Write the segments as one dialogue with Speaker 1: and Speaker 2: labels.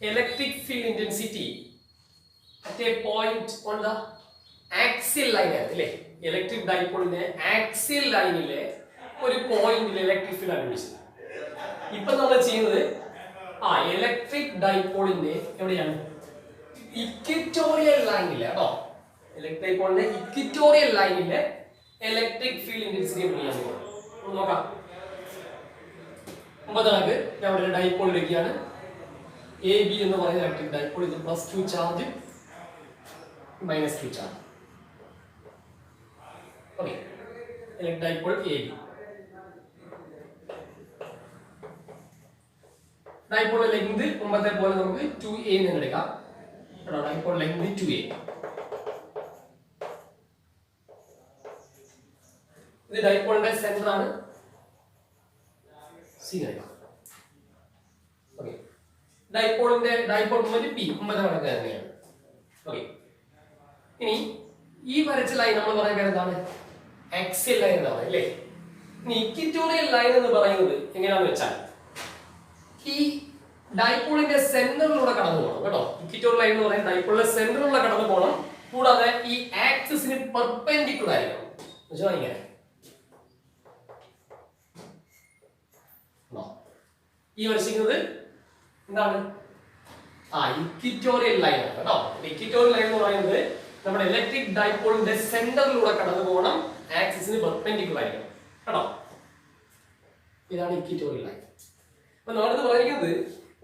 Speaker 1: electric field intensity at a point on the axial line അല്ലേ electric ഡൈപോളിന്റെ axial ലൈനിലെ ഒരു പോയിന്റിൽ ഇലക്ട്രിക് ഫീൽഡ് കണ്ടുപിടിച്ചത്. ഇപ്പൊ നമ്മൾ ചെയ്യുന്നത് ഇലക്ട്രിക് ഡൈപോളിന്റെ എവിടെയാണ് ഇക്വിറ്റോറിയൽ ലൈനിലെ കേട്ടോ. ഇലക്ട്രിക് ഡൈപോളിന്റെ ഇക്വിറ്റോറിയൽ ലൈനിലെ ഇലക്ട്രിക് ഫീൽഡ് ഇന്റൻസിറ്റി നോക്കാം. ഒമ്പതാമത് നമ്മുടെ ഡൈപോൾ എടുക്കുകയാണ്. എ ബി എന്ന് പറയുന്ന ഇലക്ട്രിക് ഡൈപോൾ. ഇത് +2 charge -2 charge. Okay, electric dipole A B. Dipole length മുമ്പത്തെ പോലെ നമുക്ക് 2a എന്ന് എടുക്കാം. Dipole length 2a. ഇത് ഡൈപോളിന്റെ സെന്റർ ആണ്. സി എടുക്കാം. ഓക്കെ, ഡൈപോൾ മൊമെന്റ് പി മുമ്പത്തെ കണക്ക് തന്നെയാണ്. ഓക്കെ, ഇനി ഈ വരച്ച ലൈൻ നമ്മൾ പറയുന്നത് എന്താണ്? ആക്സിയൽ ലൈൻ എന്നാണ് അല്ലേ. ഇനി ഇക്വിറ്റോറിയൽ ലൈൻ എന്ന് പറയുന്നത് എങ്ങനെയാണെന്ന് വെച്ചാൽ ഈ ഡൈപോളിന്റെ സെന്ററിലൂടെ കടന്നു പോകണം കേട്ടോ. ഇക്വിറ്റോറിയൽ ലൈൻ എന്ന് പറയുന്നത് ഡൈപോളിന്റെ സെന്ററിലൂടെ കടന്നു പോകണം. കൂടാതെ ഈ ആക്സിസിന് പെർപെൻഡിക്കുലർ ആയിരിക്കണം. ഇങ്ങനെ ഈ വരച്ചിരിക്കുന്നത് എന്താണ്? ഇക്വിറ്റോറിയൽ ലൈൻ ആണ് കേട്ടോ. ഇക്വിറ്റോറിയൽ ലൈൻ എന്ന് പറയുന്നത് നമ്മുടെ ഇലക്ട്രിക് ഡൈപോളിന്റെ സെന്ററിലൂടെ കടന്നു പോകണം, ആക്സിസിന് പെർപെൻഡിക്കുലർ ആയിരിക്കണം കേട്ടോ. ഇതാണ് ഇക്വിറ്റോറിയൽ ലൈൻ. അപ്പൊ നമ്മളിത് പറയുന്നത്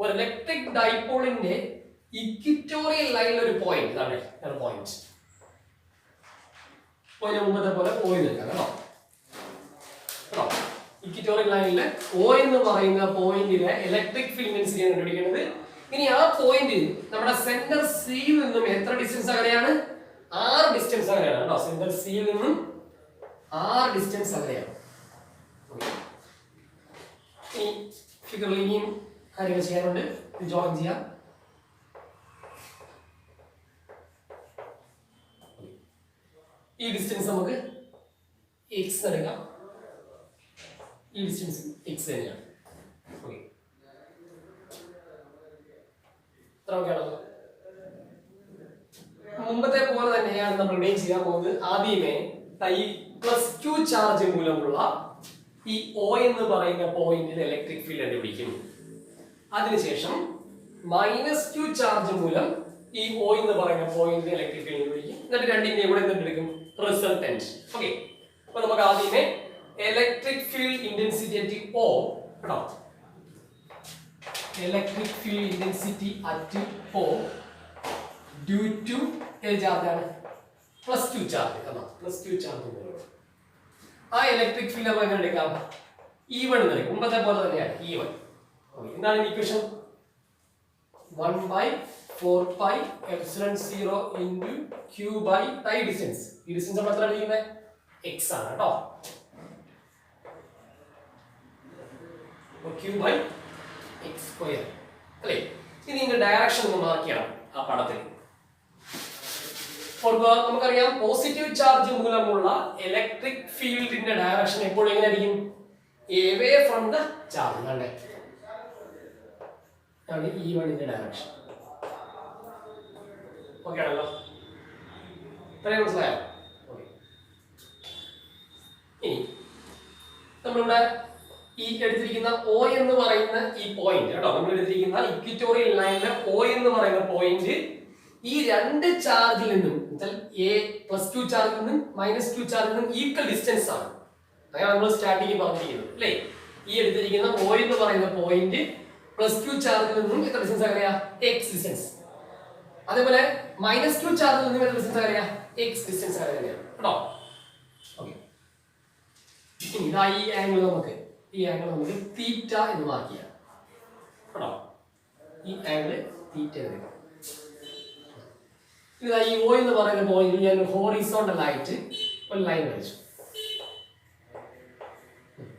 Speaker 1: ഒരു ഇലക്ട്രിക് ഡൈപോളിന്റെ ഇക്വിറ്റോറിയൽ ലൈനിൽ ഒരു പോയിന്റ് ഇതാണ് പോയിന്റ്. മുമ്പത്തെ പോലെ പോയി നിൽക്കാം കേട്ടോ. ഇക്വിറ്റോറിയൽ ലൈനിലെ O എന്ന് പറയുന്ന പോയിന്റിലെ ഇലക്ട്രിക് ഫീൽഡ് ഇന്റൻസിറ്റി ആണ് കണ്ടുപിടിക്കുന്നത്. ഇനി ആ പോയിന്റ് നമ്മുടെ സെന്റർ സിയിൽ നിന്നും എത്ര ഡിസ്റ്റൻസ് അകലെയാണ്? 6 ഡിസ്റ്റൻസ് അകലെയാണ് കേട്ടോ. സെന്റർ സിയിൽ നിന്നും 6 ഡിസ്റ്റൻസ് അകലെയാണ്. ഇനി ഫിഗറിൽ ഇനിയും കാര്യങ്ങൾ ചെയ്യാനുണ്ട്. ഇത് ജോയിൻ ചെയ്യാം. ഈ ഡിസ്റ്റൻസ് നമുക്ക് x എടുക്കാം. ഈ ഡിസ്റ്റൻസ് x തന്നെയാണ്. ഓക്കെ, മുമ്പത്തെ പോലെ തന്നെയാണ് നമ്മൾ മെയിൻ ചെയ്യാൻ പോകുന്നത്. ആദ്യമേ ഈ +2 ചാർജ് മൂലമുള്ള ഈ O എന്ന് പറയുന്ന പോയിന്റിൽ ഇലക്ട്രിക് ഫീൽഡ് കണ്ടുപിടിക്കും. അതിനുശേഷം -2 ചാർജ് മൂലം ഈ O എന്ന് പറയുന്ന പോയിന്റിൽ ഇലക്ട്രിക് ഫീൽഡ് കണ്ടുപിടിക്കും. എന്നിട്ട് രണ്ടിന്റെയും കൂടെ എന്തെടുക്കും? റിസൾട്ടന്റ്. ഓക്കെ, അപ്പൊ നമുക്ക് ആദ്യമേ electric field intensity at O കേട്ടോ. Electric field intensity at O due to charge ആണ് +2 ചാർജ് കേട്ടോ. +2 ചാർജ് ആ ഇലക്ട്രിക് ഫീൽഡ് നമ്മൾ എങ്ങനെ എടുക്കാം? E1 എന്ന് എടുക്കും. മുമ്പത്തെ പോലെ തന്നെയാണ് E1. ഓക്കെ, എന്താണ് ഇക്വേഷൻ? 1/4πε0 into q by time distance. ഈ ഡിസ്റ്റൻസ് നമ്മൾ എത്ര എടുക്കുന്നത്? x ആണ് കേട്ടോ. q by x² അല്ലേ. ഇനി ഇതിന്റെ ഡയറക്ഷൻ ഒന്ന് മാർക്ക് ചെയ്യണം ആ പടത്തിൽ. നമുക്കറിയാം പോസിറ്റീവ് ചാർജ് മൂലമുള്ള ഇലക്ട്രിക് ഫീൽഡിന്റെ ഡയറക്ഷൻ എപ്പോഴും എങ്ങനെയായിരിക്കും? away from the charge. അല്ലേ, ആണ് E1 ന്റെ ഡയറക്ഷൻ. ഓക്കെ ആണല്ലോ, ഇത്രയും മനസ്സിലായോ? ഓക്കെ, ഇനി നമ്മളിവിടെ ഈ എടുത്തിരിക്കുന്ന O എന്ന് പറയുന്ന ഈ പോയിന്റ് കേട്ടോ. നമ്മൾ എടുത്തിരിക്കുന്ന ഇക്വിറ്റോറിയൽ ലൈനിലെ O എന്ന് പറയുന്ന പോയിന്റ് ഈ രണ്ട് ചാർജിൽ നിന്നും +2 ചാർജിൽ നിന്നും -2 ചാർജിൽ നിന്നും ഈക്വൽ ഡിസ്റ്റൻസ് ആണ്. അങ്ങനെ നമ്മൾ സ്റ്റാർട്ടിങ് പറഞ്ഞിരിക്കുന്നത് അല്ലേ. ഈ എടുത്തിരിക്കുന്ന O എന്ന് പറയുന്ന പോയിന്റ് +2 ചാർജിൽ നിന്നും എത്ര ഡിസ്റ്റൻസ് അകലെയാ? x distance. അതേപോലെ -2 ചാർജിൽ നിന്നും എത്ര ഡിസ്റ്റൻസ് അകലെയാ? x ഡിസ്റ്റൻസ് അകലെയാണ് കേട്ടോ. ഓക്കെ, ഇതാ ഈ ആംഗിൾ നമുക്ക് തീറ്റ എന്ന് മാർക്ക് ചെയ്യാം കേട്ടോ. ഈ ആംഗിൾ തീറ്റ എന്ന്. ഇതാ ഈ O എന്ന് പറയുന്ന പോയിന്റ് ഞാൻ ഹോറിസോണ്ടൽ ആയിട്ട് ഒരു ലൈൻ വരച്ചു.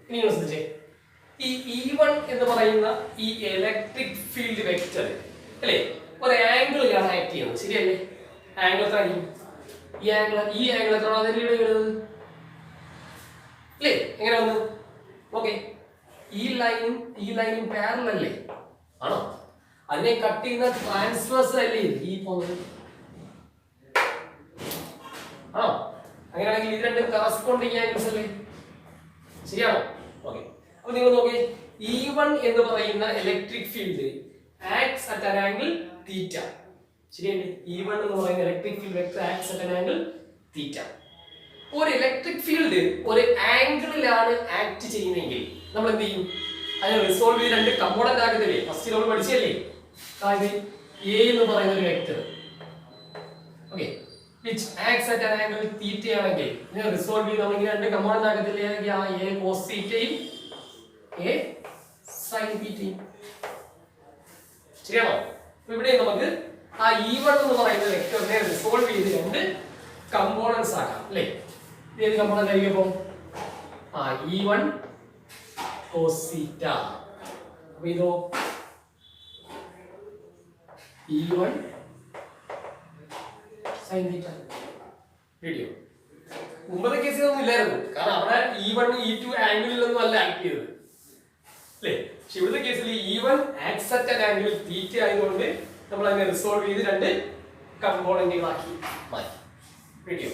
Speaker 1: ഇനി ശ്രദ്ധിച്ചേ, ഈ E1 എന്ന് പറയുന്ന ഈ ഇലക്ട്രിക് ഫീൽഡ് വെക്റ്റർ അല്ലേ ഒരു ആംഗിളിലാണ് ആക്ട് ചെയ്യുന്നത്. ശരിയല്ലേ? ആംഗിൾ എത്ര ആയിരിക്കും? ഈ ആംഗിൾ എത്ര വരുന്നത് അല്ലേ? എങ്ങനെ വന്നു? ഓക്കെ, ഈ ലൈനും പാരലൽ അല്ലേ? ആണോ? അത് അതിനെ കട്ട് ചെയ്യുന്ന ട്രാൻസ്വേഴ്സ് അല്ലേ ഈ പോകുന്നത് ആണോ? അങ്ങനെയാണെങ്കിൽ ഇത് രണ്ടും കറസ്പോണ്ടിങ് ആംഗിൾസ് അല്ലേ? ശരിയാണോ? ഓക്കെ. അപ്പൊ നിങ്ങൾ നോക്കി E1 എന്ന് പറയുന്ന electric field acts at an angle theta. ശരിയല്ലേ? E1 എന്ന് പറയുന്ന electric field vector acts at an angle theta. ഒരു ഇലക്ട്രിക് ഫീൽഡ് ഒരു ആംഗിളിലാണ് ആക്ട് ചെയ്യുന്നതെങ്കിൽ നമ്മൾ എന്ത് ചെയ്യും? അതിനെ റിസോൾവ് ചെയ്ത് രണ്ട് കമ്പോണന്റ് ആക്കത്തില്ലേ? ഫസ്റ്റ് നമ്മൾ പഠിച്ചല്ലേ? അതായത് A എന്ന് പറയുന്ന ഒരു vector okay which acts at an angle theta ആണെങ്കിൽ ഇതിനെ റിസോൾവ് ചെയ്ത് നമ്മൾ ഇങ്ങനെ രണ്ട് കമ്പോണന്റ് ആക്കത്തില്ലേ? A cos തീറ്റയും A sin തീറ്റയും. ശരിയാണോ? ഇവിടെ നമുക്ക് ആ E1 എന്ന് പറയുന്ന വെക്ടറിനെ റിസോൾവ് ചെയ്ത് രണ്ട് കമ്പോണന്റ്സ് ആക്കാം അല്ലേ? ഏത് കമ്പോണന്റ് ആയിരിക്കും അപ്പോൾ? E1 cos തീറ്റ. അപ്പോൾ ഇതോ E1 sin തീറ്റ. വീഡിയോ മുമ്പത്തെ കേസിൽ ഒന്നും ഇല്ലായിരുന്നു, കാരണം അവിടെ E1 E2 ആംഗിളിലൊന്നും അല്ല ആക്ട് ചെയ്തത് അല്ലേ? പക്ഷെ ഇവിടുത്തെ കേസിൽ E1 acts at an angle theta ആയതുകൊണ്ട് നമ്മൾ അതിനെ റിസോൾവ് ചെയ്ത് രണ്ട് കമ്പോണന്റുകളാക്കി മാറ്റി. വീഡിയോ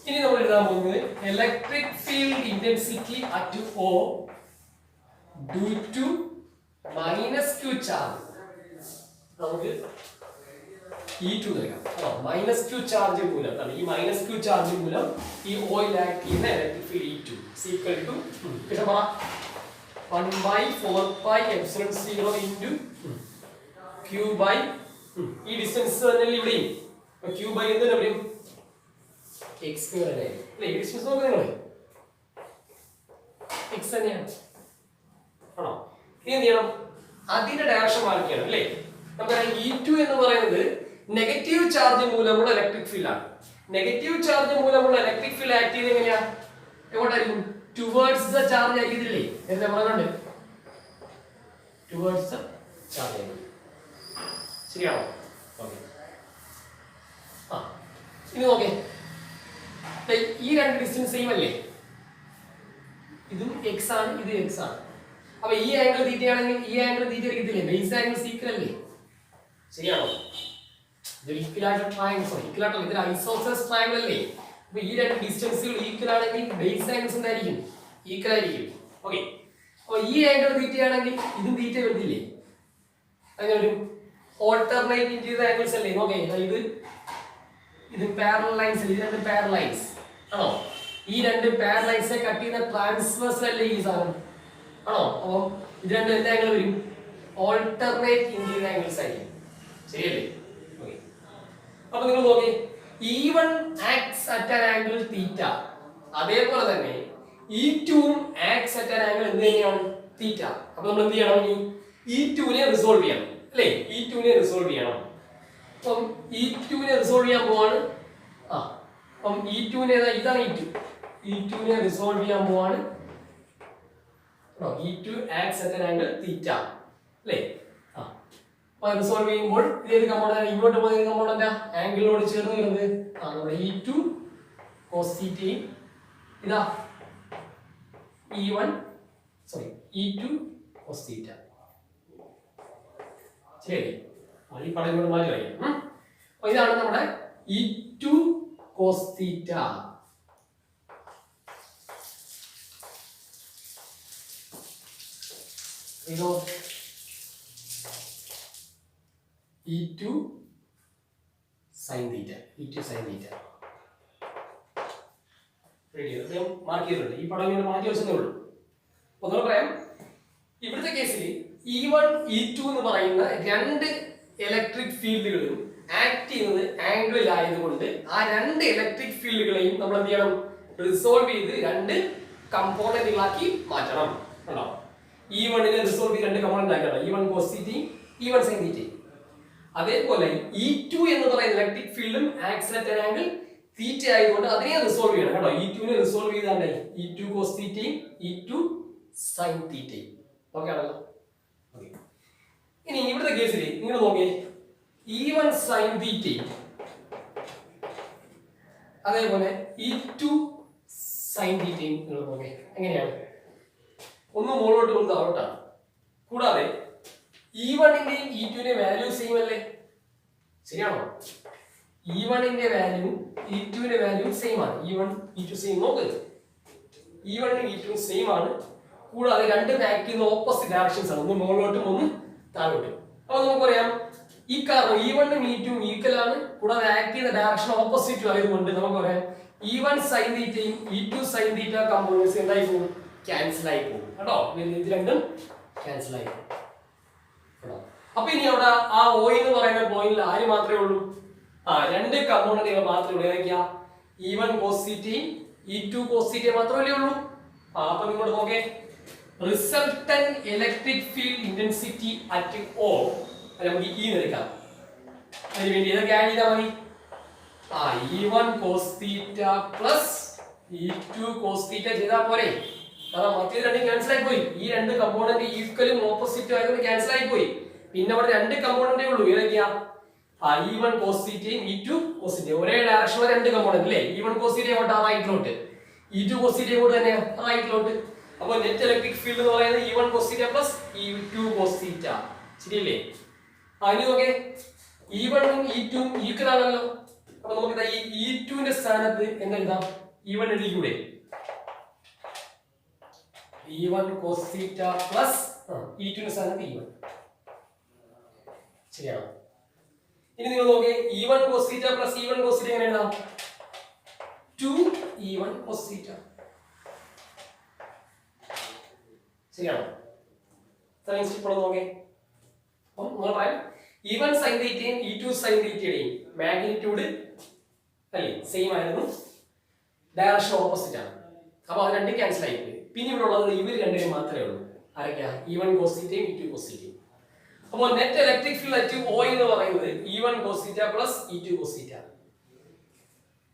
Speaker 1: ഇനി നമ്മൾ എഴുതാൻ പോകുന്നത് electric field intensity at O due to -q charge. നമുക്ക് E2 നൽകാം. -q ചാർജ് മൂലം ഈ -q ചാർജ് മൂലം ഈ ഓയിൽ ആക്ട് ചെയ്യുന്ന electric field E2 equal to 1/4πε0 into q by ഈ ഡിസ്റ്റൻസ് തന്നെ ഇവിടെയും q ബൈ എന്താണ് പറയും? x സ്ക്വയർ അല്ലേ? ഈ ഡിസ്റ്റൻസ് നോക്ക് നിങ്ങൾ x തന്നെയാണ് ആണോ? ഇനി എന്ത് ചെയ്യണം? അതിന്റെ ഡയറക്ഷൻ മാറ്റിയാണ് അല്ലേ? നമുക്കറിയാം E2 എന്ന് പറയുന്നത് നെഗറ്റീവ് ചാർജ് മൂലമുള്ള ഇലക്ട്രിക് ഫീൽഡ് ആണ്. നെഗറ്റീവ് ചാർജ് മൂലമുള്ള ഇലക്ട്രിക് ഫീൽഡ് ആക്ട് ചെയ്യുന്നത് എങ്ങനെയാ? എങ്ങോട്ടായിരിക്കും? ടുവേർഡ്സ് ദ ചാർജ് ആയിരിക്കില്ലേ? എന്താ പറയുന്നുണ്ട്? ടുവേർഡ്സ് ദ ചാർജ് ആയിരിക്കും. ശരിയാണോ? ഓക്കെ. ഇനി നോക്കേ, ഈ രണ്ട് ഡിസ്റ്റൻസ് സെയിം അല്ലേ? ഇതും x ആണ്, ഇത് x ആണ്. അപ്പൊ ഈ ആംഗിൾ തീറ്റ ആണെങ്കിൽ ഈ ആംഗിൾ തീറ്റ എടുക്കത്തില്ലേ? ബേസ് ആംഗിൾ ഈക്വൽ അല്ലേ? ശരിയാണോ? ഇത് ഈക്വലാറ്റർ ട്രയാംഗിൾ, ഈക്വലാറ്റർ ഇത് ഐസോസെലസ് ട്രയാംഗിൾ അല്ലേ? അപ്പൊ ഈ രണ്ട് ഡിസ്റ്റൻസുകൾ ഈക്വൽ ആണെങ്കിൽ ബേസ് ആംഗിൾസ് എന്തായിരിക്കും? ഈക്വൽ ആയിരിക്കും. ഓക്കെ. അപ്പൊ ഈ ആംഗിൾ തീറ്റ ആണെങ്കിൽ ഇതും തീറ്റ വരുന്നില്ലേ? അങ്ങനെ ഒരു ഓൾട്ടർനേറ്റ് ചെയ്ത ആംഗിൾസ് അല്ലേ? നോക്കേ, ഇത് പാരലൽ ലൈൻസ്, ഇത് രണ്ട് പാരലൽ ലൈൻസ് ആണോ? ഈ രണ്ട് പാരലൽ ലൈൻസിനെ കട്ട് ചെയ്യുന്ന ട്രാൻസ്വേഴ്സ് അല്ലേ ഈ സാധനം ആണോ? അപ്പം ഇത് രണ്ടും എന്താ ആംഗിൾ വരും? ഓൾട്ടർനേറ്റ് ചെയ്ത ആംഗിൾസ് ആയിരിക്കും. ശരിയല്ലേ? ഓക്കെ. അപ്പൊ നിങ്ങൾ നോക്കി E1 acts at an angle theta, അതേപോലെ തന്നെ E2 acts at an angle എന്ത് തന്നെയാണ്? തീറ്റ. അപ്പൊ നമ്മൾ എന്ത് ചെയ്യണം? E2 നെ റിസോൾവ് ചെയ്യണം അല്ലേ? E2 നെ റിസോൾവ് ചെയ്യണം. അപ്പം E2 നെ റിസോൾവ് ചെയ്യാൻ പോവാണ്. അപ്പം E2 നെ ഇതാണ് E2 നെ റിസോൾവ് ചെയ്യാൻ പോവാണ്. E2 acts at an angle theta അല്ലേ? റിസോൾവ് ചെയ്യുമ്പോൾ ഇതേത് കമ്പോണന്റ്? ഇങ്ങോട്ട് പോകുന്ന കമ്പോണന്റ് ആംഗിളിനോട് ചേർന്ന് വരുന്നത് നമ്മുടെ E2 cos തീറ്റയും ഇതാ E2 cos തീറ്റ. ശരി, ഈ പടം കൊണ്ട് മാറ്റി വയ്ക്കാം. അപ്പൊ ഇതാണ് നമ്മുടെ E2 cos തീറ്റ. ഇതോ E2 sin theta. E2 sin theta. ഞാൻ മാർക്ക് ചെയ്തിട്ടുണ്ട്. ഈ പടം ഇങ്ങനെ മാറ്റി വെച്ചതേ ഉള്ളൂ. ഒന്നുകൂടെ പറയാം. ഇവിടുത്തെ കേസിൽ E1 E2 എന്ന് പറയുന്ന രണ്ട് ഇലക്ട്രിക് ഫീൽഡുകളും ആക്ട് ചെയ്യുന്നത് ആംഗിളിലായതുകൊണ്ട് ആ രണ്ട് ഇലക്ട്രിക് ഫീൽഡുകളെയും നമ്മൾ എന്ത് ചെയ്യണം? റിസോൾവ് ചെയ്ത് രണ്ട് കമ്പോണന്റുകളാക്കി മാറ്റണം. കണ്ടോ? E1 നെ റിസോൾവ് ചെയ്ത് രണ്ട് കമ്പോണന്റ് ആക്കണം. E1 cos തീറ്റയും E1 sin തീറ്റയും. അതേപോലെ E2 എന്ന് പറയുന്ന ഇലക്ട്രിക് ഫീൽഡും acts at an angle theta ആയതുകൊണ്ട് അതിനെ റിസോൾവ് ചെയ്യണം. കേട്ടോ? E2 നെ റിസോൾവ് ചെയ്താൽ E2 cos തീറ്റയും E2 sin തീറ്റയും. ഓക്കെ ആണല്ലോ? ഇനി ഇവിടുത്തെ കേസിൽ നിങ്ങൾ നോക്കിയേ, E1 sin തീറ്റയും അതേപോലെ E2 sin തീറ്റയും നിങ്ങൾ നോക്കിയേ എങ്ങനെയാണ്? ഒന്ന് മുകളിലോട്ട്, ഒന്ന് താഴോട്ടാണ്. കൂടാതെ E1ന്റെയും E2ന്റെയും വാല്യൂ സെയിം അല്ലേ? ശരിയാണോ? E1ന്റെ വാല്യൂ E2ന്റെ വാല്യൂ സെയിം ആണ്. E1 E2 സെയിം നോക്ക്. E1 E2 സെയിം ആണ്. കൂടാതെ രണ്ട് വാക്യൂമിന് ഓപ്പോസിറ്റ് ഡയറക്ഷൻസ് ആണ്. ഒന്ന് മുകളിലോട്ടും ഒന്ന് താഴോട്ടും. അപ്പോൾ നമുക്കറിയാം ഈ കാരണം E1 E2 ഈക്വൽ ആണ്. കൂടാതെ ആക്ട് ചെയ്യുന്ന ഡയറക്ഷൻ ഓപ്പോസിറ്റ് ആയതുകൊണ്ട് നമുക്കറിയാം E1 sin തീറ്റയും E2 sin തീറ്റ കമ്പോണൻസ് എന്തായി പോകും? ക്യാൻസൽ ആയി പോകും കേട്ടോ. ഇത് രണ്ടും ക്യാൻസൽ ആയി പോകും. അപ്പൊ ഇനി അവിടെ ആ O എന്ന് പറയുന്ന പോയിന്റിൽ ആര് മാത്രമേ ഉള്ളൂ? രണ്ട് കമ്പോണന്റുകൾ മാത്രമേ ഉള്ളൂ. ഏതൊക്കെയാ? E1 cos തീറ്റയും E2 cos തീറ്റയും മാത്രമല്ലേ ഉള്ളൂ. അപ്പൊ നിങ്ങൾ നോക്കേ, resultant electric field intensity at O നമുക്ക് E എടുക്കാം. അതിന് വേണ്ടി ഏതൊക്കെ ആഡ് ചെയ്താൽ മതി? E1 cos theta plus E2 cos തീറ്റ ചെയ്താൽ പോരെ? കാരണം മറ്റേ രണ്ടും ക്യാൻസൽ ആയി പോയി. ഈ രണ്ട് കമ്പോണന്റ് ഈക്വലും ഓപ്പോസിറ്റും ആയതുകൊണ്ട് ക്യാൻസൽ ആയി പോയി. പിന്നെ അവിടെ രണ്ട് കമ്പോണന്റേ ഉള്ളൂ. ഏതൊക്കെയാ? E1 cos തീറ്റയും E2 cos തീറ്റയും. ഒരേ ഡയറക്ഷനിലെ രണ്ട് കമ്പോണന്റ് അല്ലേ? E1 cos തീറ്റ കൊണ്ട് റൈറ്റിലോട്ട്, E2 cos തീറ്റ കൊണ്ട് തന്നെ റൈറ്റിലോട്ട്. അപ്പോൾ നെറ്റ് ഇലക്ട്രിക് ഫീൽഡ് എന്ന് പറയുന്നത് E1 cos theta plus E2 cos തീറ്റ. ശരിയല്ലേ? ഇനി നോക്കേ, E1 ഉം E2 ഉം ഈക്വൽ ആണല്ലോ. അപ്പൊ നമുക്ക് ഈ E2 ന്റെ സ്ഥാനത്ത് എന്തെഴുതാം? E1 എഴുതിക്കൂടെ? E1 cos theta plus E2 ന്റെ സ്ഥാനത്ത് E1. ശരിയാണോ? ഇനി നിങ്ങൾ നോക്കേ, E1 cos theta plus E1 cos തീറ്റ എങ്ങനെ എഴുതാം? 2E1 cos തീറ്റ. ശരിയാണോ? ഇപ്പോൾ നോക്കേ, നിങ്ങൾ പറയാം E1 sin തീറ്റയും E2 sin തീറ്റയുടെയും മാഗ്നിറ്റ്യൂഡ് അല്ലേ സെയിം ആയിരുന്നു, ഡയറക്ഷൻ ഓപ്പോസിറ്റ് ആണ്. അപ്പൊ അത് രണ്ടും ക്യാൻസൽ ആയി പോയി. പിന്നെ ഇവിടെ ഉള്ളത് ഇവർ രണ്ടുപേരും മാത്രമേ ഉള്ളൂ. ആരൊക്കെയാ? E1 cos തീറ്റയും E2 cos തീറ്റയും. അപ്പോൾ net electric field at O എന്ന് പറയുന്നത് E1 cos theta plus E2 cos തീറ്റ.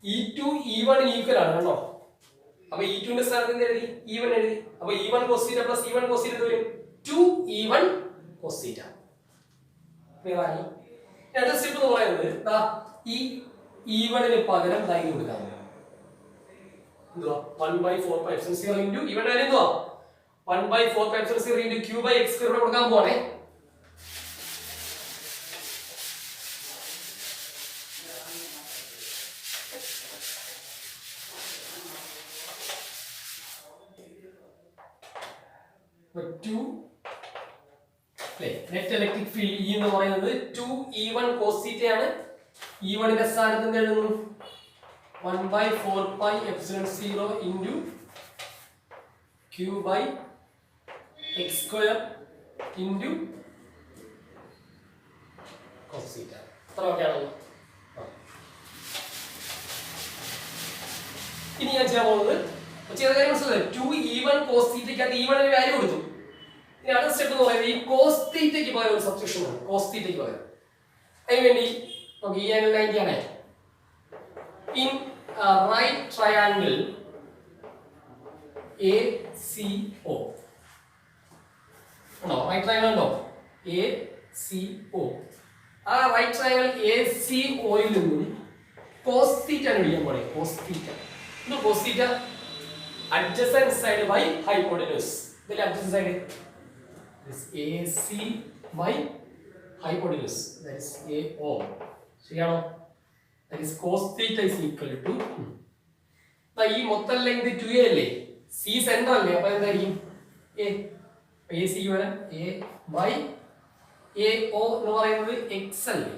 Speaker 1: E2 E1 ഈക്വൽ ആണ് കേട്ടോ. അപ്പൊ E2 ന്റെ സ്ഥാനത്ത് എന്ത് എഴുതി? E1 എഴുതി. അപ്പൊ E1 cos theta plus E1 cos തീറ്റ വരും 2E1 cos തീറ്റ. ക്ലിയറായി? അടുത്ത സ്റ്റെപ്പ് എന്ന് പറയുന്നത് ഈ E1 ന് പകരം ലൈൻ കൊടുക്കാം. എന്തുവാ? 1/4πε0 ഇൻടു ഇവിടെ എന്തുവാ? 1/4πε0 ഇൻടു q/x ഇവിടെ കൊടുക്കാൻ പോവാണേ. നെറ്റ് ഇലക്ട്രിക് ഫീൽഡ് E എന്ന് പറയുന്നത് 2E1 cos θ ആണ്. E1 ന്റെ സ്ഥാനത്ത് എന്ത് എഴുതുന്നു? 1/4πε0 ഇൻടു q/x² ഇൻടു cos θ. അത്ര ഓക്കെയാണല്ലോ. ഇനി ഞാൻ ചെയ്യാൻ പോകുന്നത് ചെയ്ത കാര്യം മനസ്സിലായി. 2E1 cos θ ക്ക് E1 ന് വാല്യൂ കൊടുത്തു. ഇനി അടുത്ത സ്റ്റെപ്പ് എന്ന് പറയുന്നത് ഈ cos θ ക്ക് പകരം ഒരു സബ്സ്റ്റിറ്റ്യൂഷൻ ആണ്. cos θ ക്ക് പകരം അതിനുവേണ്ടി നമുക്ക് ഈ ആംഗിൾ 90 ആണ്. ഇൻ റൈറ്റ് ട്രയാംഗിൾ ACO ഉണ്ടോ? റൈറ്റ് ട്രയാംഗിൾ ഉണ്ടോ? ACO. ആ റൈറ്റ് ട്രയാംഗിൾ ACO യിൽ നിന്നും cos θ ആണ് വിളിക്കാൻ പോലെ. cos θ എന്താ? cos θ adjacent side by hypotenuse. ഇതിലെ adjacent side is AC by hypotenuse, that is AO. ശരിയാണോ? that is cos θ is equal to ഈ മൊത്തം ലെങ്ത് 2a അല്ലേ? C സെന്റർ അല്ലേ? അപ്പോൾ എന്തായിരിക്കും? A. AC ക്ക് വരാൻ A by AO എന്ന് പറയുന്നത് x അല്ലേ?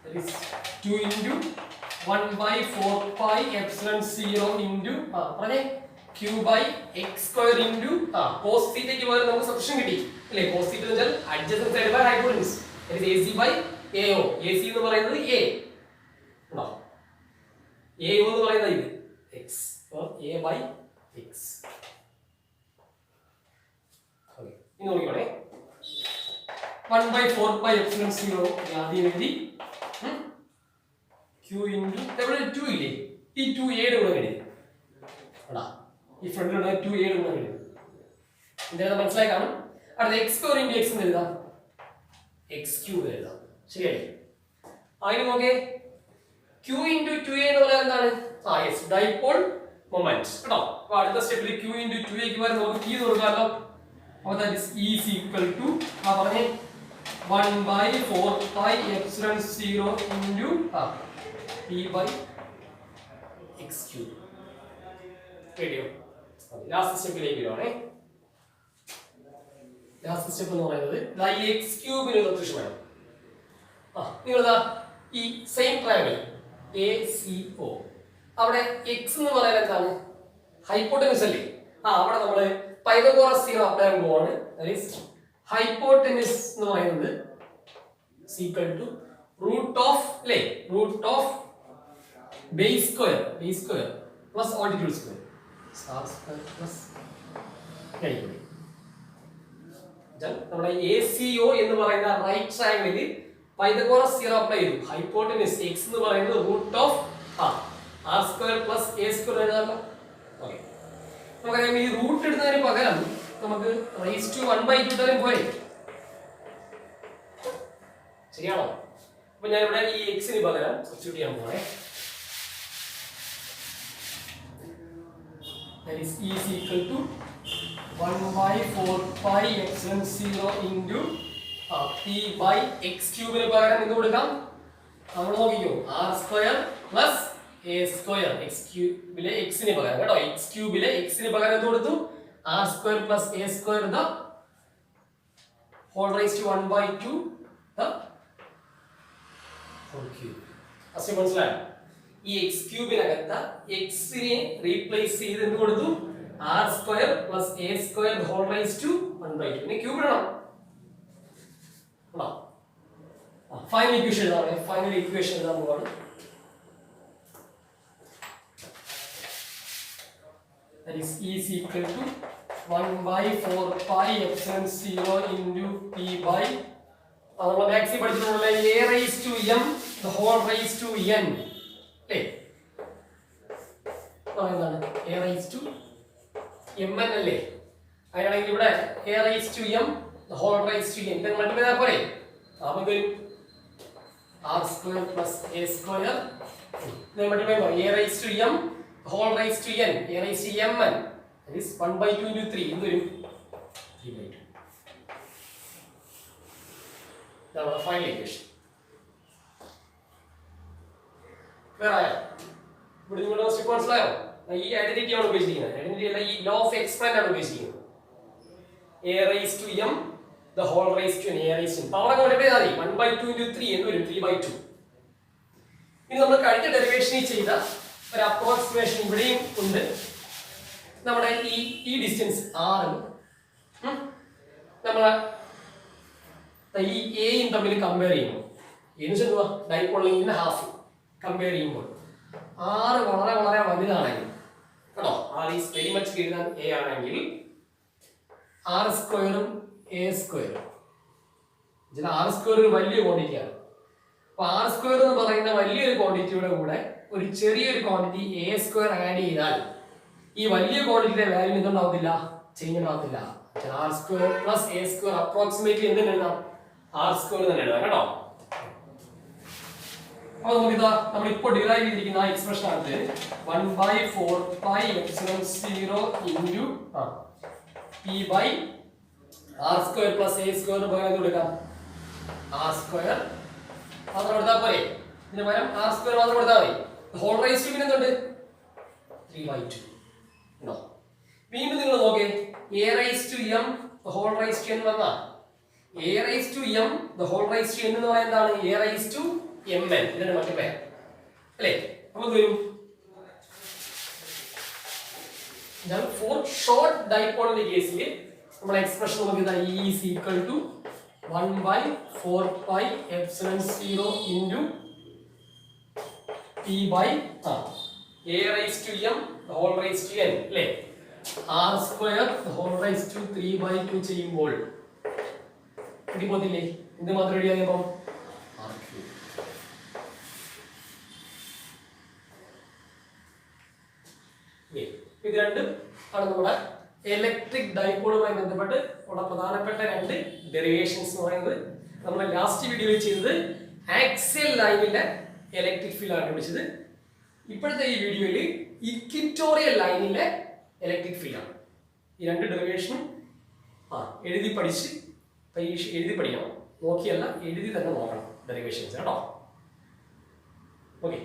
Speaker 1: that is 2 into 1/4πε0 into q/x² into cos θ ക്ക് പകരം നമുക്ക് സബ്സ്റ്റിറ്റ്യൂഷൻ കിട്ടി അല്ലേ? cos θ എന്ന് വെച്ചാൽ adjacent side by hypotenuse, that is AC by AO. AC എന്ന് പറയുന്നത് A ഉണ്ടോ? AO എന്ന് പറയുന്നത് ഇത് x, so A by x. Okay, ഇനി നോക്കിക്കോളേ. 1/4πε0 ആദ്യം എഴുതി. q into ഇവിടെ 2 ഇല്ലേ? ഈ 2a യുടെ കൂടെ എഴുതി. അടാ ഈ ഫ്രണ്ടിലുള്ള 2a യുടെ കൂടെ എഴുതി. എന്തായാലും മനസ്സിലായി കാണും. അടുത്ത എക്സ് സ്ക്വയർ ഇൻറ്റു എക്സ് എന്ന് എഴുതാം, എക്സ് ക്യൂബ് എഴുതാം. ശരിയല്ലേ? അതിന് നോക്കേ ക്യൂ ഇൻറ്റു ടു എ എന്ന് പറഞ്ഞാൽ എന്താണ്? യെസ്, ഡൈപോൾ മൊമെന്റ് കേട്ടോ. അപ്പൊ അടുത്ത സ്റ്റെപ്പിൽ ക്യൂ ഇൻറ്റു ടു എക്ക് വരെ നമുക്ക് പി കൊടുക്കാമല്ലോ. അപ്പോൾ that is is equal to പറഞ്ഞേ 1/4πε0 into P by X cube. റെഡിയോ? ലാസ്റ്റ് സ്റ്റെപ്പിലേക്ക് വരുവാണേ. ലാസ്റ്റ് സ്റ്റെപ്പ് എന്ന് പറയുന്നത് ഈ എക്സ് ക്യൂബിന് റെപ്രസെന്റ് വേണം. നിങ്ങളിതാ ഈ സെയിം ട്രയാങ്കിൾ ACO അവിടെ എക്സ് എന്ന് പറയാൻ എന്താണ്? ഹൈപ്പോട്ടനസ് അല്ലേ? അവിടെ നമ്മള് പൈതഗോറസ് തിയറം അപ്ലൈ ചെയ്യാൻ പോവാണ്. ഹൈപ്പോട്ടനസ് എന്ന് പറയുന്നത് ഈക്വൽ ടു റൂട്ട് ഓഫ് അല്ലേ, root of base square plus altitude square plus നമ്മുടെ ACO എന്ന് പറയുന്ന റൈറ്റ് ട്രയാങ്കിളിൽ പൈതഗോറസ് തിയറം അപ്ലൈ ചെയ്തു. ഹൈപ്പോട്ടനസ് എക്സ് എന്ന് പറയുന്നത് root of R square plus A square എഴുതാമല്ലോ. ഓക്കെ, നമുക്കറിയാം ഈ റൂട്ട് ഇടുന്നതിന് പകരം നമുക്ക് റൈസ് ടു 1/2 ഇട്ടാലും പോരെ. ശരിയാണോ? അപ്പൊ ഞാൻ ഇവിടെ ഈ എക്സിന് പകരം സബ്സ്റ്റിറ്റ്യൂട്ട് ചെയ്യാൻ പോണേ. That is e is equal to 1/4πε0 into p by x cube ന് പകരം എന്ത് കൊടുക്കാം? നമ്മൾ നോക്കിക്കോ, r square plus a square x ക്യൂബിലെ x ന് പകരം കേട്ടോ, x ക്യൂബിലെ x ന് പകരം എന്ത് കൊടുത്തു? r square plus a square the whole raise to 1/2 the whole cube. അസി മനസ്സിലായോ? ഈ x ക്യൂബിനകത്ത് x നെ റീപ്ലേസ് ചെയ്ത് എന്ത് കൊടുത്തു? r square plus a square the whole raise to 1/2. ഇനി ക്യൂബ് ഇടണം. ഫൈനൽ ഇക്വേഷൻ എഴുതാം. ഫൈനൽ ഇക്വേഷൻ എഴുതാൻ പോവാണ്. That is e is equal to 1/4πε0 into p by നമ്മൾ മാക്സിമം പഠിച്ചിട്ടുള്ള a raised to m the whole raised to n അല്ലേ? എന്താണ് a raised to mn അല്ലേ? അങ്ങനെയാണെങ്കിൽ ഇവിടെ a raised to m the whole raised to n ഇത് multiply ചെയ്താൽ പോരെ? അപ്പോൾ വരും r square plus a square ഇത് മൾട്ടിപ്ലൈ ചെയ്താൽ a raised to m whole raised to n, a raised to mn, that is 1/2 into 3 എന്ത് വരും? 3/2. ഇതാണ് ഫൈനൽ ഇക്വേഷൻ. വേറെ ഇവിടെ നിങ്ങളുടെ സ്റ്റെപ്പ് മനസ്സിലായോ? ഈ ഐഡന്റിറ്റി ആണ് ഉപയോഗിച്ചിരിക്കുന്നത്. ഐഡന്റിറ്റി അല്ല, ഈ ലോ ഓഫ് എക്സ്പാൻഡ് ആണ് ഉപയോഗിച്ചിരിക്കുന്നത്. a raised to m the whole raised to n, a raised to n power multiply ചെയ്താൽ 1/2 into 3 എന്ന് വരും, 3/2. ഇനി നമ്മൾ കഴിഞ്ഞ ഡെറിവേഷനിൽ ചെയ്ത ഒരു അപ്രോക്സിമേഷൻ ഇവിടെയും ഉണ്ട്. നമ്മുടെ ഈ ഡിസ്റ്റൻസ് r നമ്മൾ ഈ എയും തമ്മിൽ കമ്പയർ ചെയ്യുമ്പോൾ എന്തുവാ? ഡൈപോൾ ലെങ്തിന്റെ ഹാഫ് കമ്പയർ ചെയ്യുമ്പോൾ r വളരെ വളരെ വലുതാണെങ്കിൽ കേട്ടോ, r is very much greater than a ആണെങ്കിൽ r സ്ക്വയറും a സ്ക്വയറും r സ്ക്വയർ ഒരു വലിയ ക്വാണ്ടിറ്റിയാണ്. അപ്പൊ r സ്ക്വയർ എന്ന് പറയുന്ന വലിയൊരു ക്വാണ്ടിറ്റിയുടെ കൂടെ ഒരു ചെറിയൊരു ക്വാണ്ടിറ്റി a സ്ക്വയർ ആഡ് ചെയ്താൽ ഈ വലിയ ക്വാണ്ടിറ്റിയുടെ വാല്യൂ എന്തുണ്ടാവത്തില്ല? ചേഞ്ച് ഉണ്ടാവത്തില്ല. r square plus a square approximately എന്ത് എഴുതാം? r സ്ക്വയർ തന്നെ എഴുതാം കേട്ടോ. അപ്പോൾ നമുക്കിതാ നമ്മൾ ഇപ്പോൾ ഡിറൈവ് ചെയ്തിരിക്കുന്ന ആ എക്സ്പ്രഷൻ ആണ് 1/4πε0 into p by r square plus a square പകരം കൊടുക്കാം r സ്ക്വയർ മാത്രം കൊടുത്താൽ പോരെ? ഇതിന് പകരം r സ്ക്വയർ മാത്രം കൊടുത്താൽ മതി. ഹോൾ റൈസ് ടു എന്തുണ്ട്? 3/2 ഉണ്ടോ? വീണ്ടും നിങ്ങൾ നോക്കേ, a raised to m the whole raised to n വന്നാ a raised to m the whole raised to n എന്ന് പറയുന്നത് എന്താണ്? a raised to mn ഇതിന്റെ മൾട്ടിപ്ലൈ അല്ലേ? അപ്പോൾ എന്ത് വരും? ഞാൻ ഫോർ ഷോർട്ട് ഡൈപോളിന്റെ കേസിൽ നമ്മുടെ എക്സ്പ്രഷൻ നമുക്ക് ഇതാ e is equal to 1/4πε0 into p by a raised to m the whole raised to n അല്ലേ? r square the whole raised to 3/2 ചെയ്യുമ്പോൾ കിട്ടിപ്പോത്തില്ലേ? ഇത് മാത്രം എഴുതിയാൽ r cube. ഇത് രണ്ടും ആണ് നമ്മുടെ ഇലക്ട്രിക് ഡൈപോളുമായി ബന്ധപ്പെട്ട് ഉള്ള പ്രധാനപ്പെട്ട രണ്ട് ഡെറിവേഷൻസ് എന്ന് പറയുന്നത് നമ്മൾ ലാസ്റ്റ് വീഡിയോയിൽ ചെയ്തത് ആക്സിയൽ ലൈനിലെ ഇലക്ട്രിക് ഫീൽഡ് ആണ് വിളിച്ചത്. ഇപ്പോഴത്തെ ഈ വീഡിയോയിൽ ഇക്വിറ്റോറിയൽ ലൈനിലെ ഇലക്ട്രിക് ഫീൽഡ് ആണ്. ഈ രണ്ട് ഡെറിവേഷനും എഴുതി പഠിച്ച് പരീക്ഷ എഴുതി പഠിക്കണം, നോക്കിയല്ല എഴുതി തന്നെ നോക്കണം ഡെറിവേഷൻസ് കേട്ടോ. ഓക്കെ.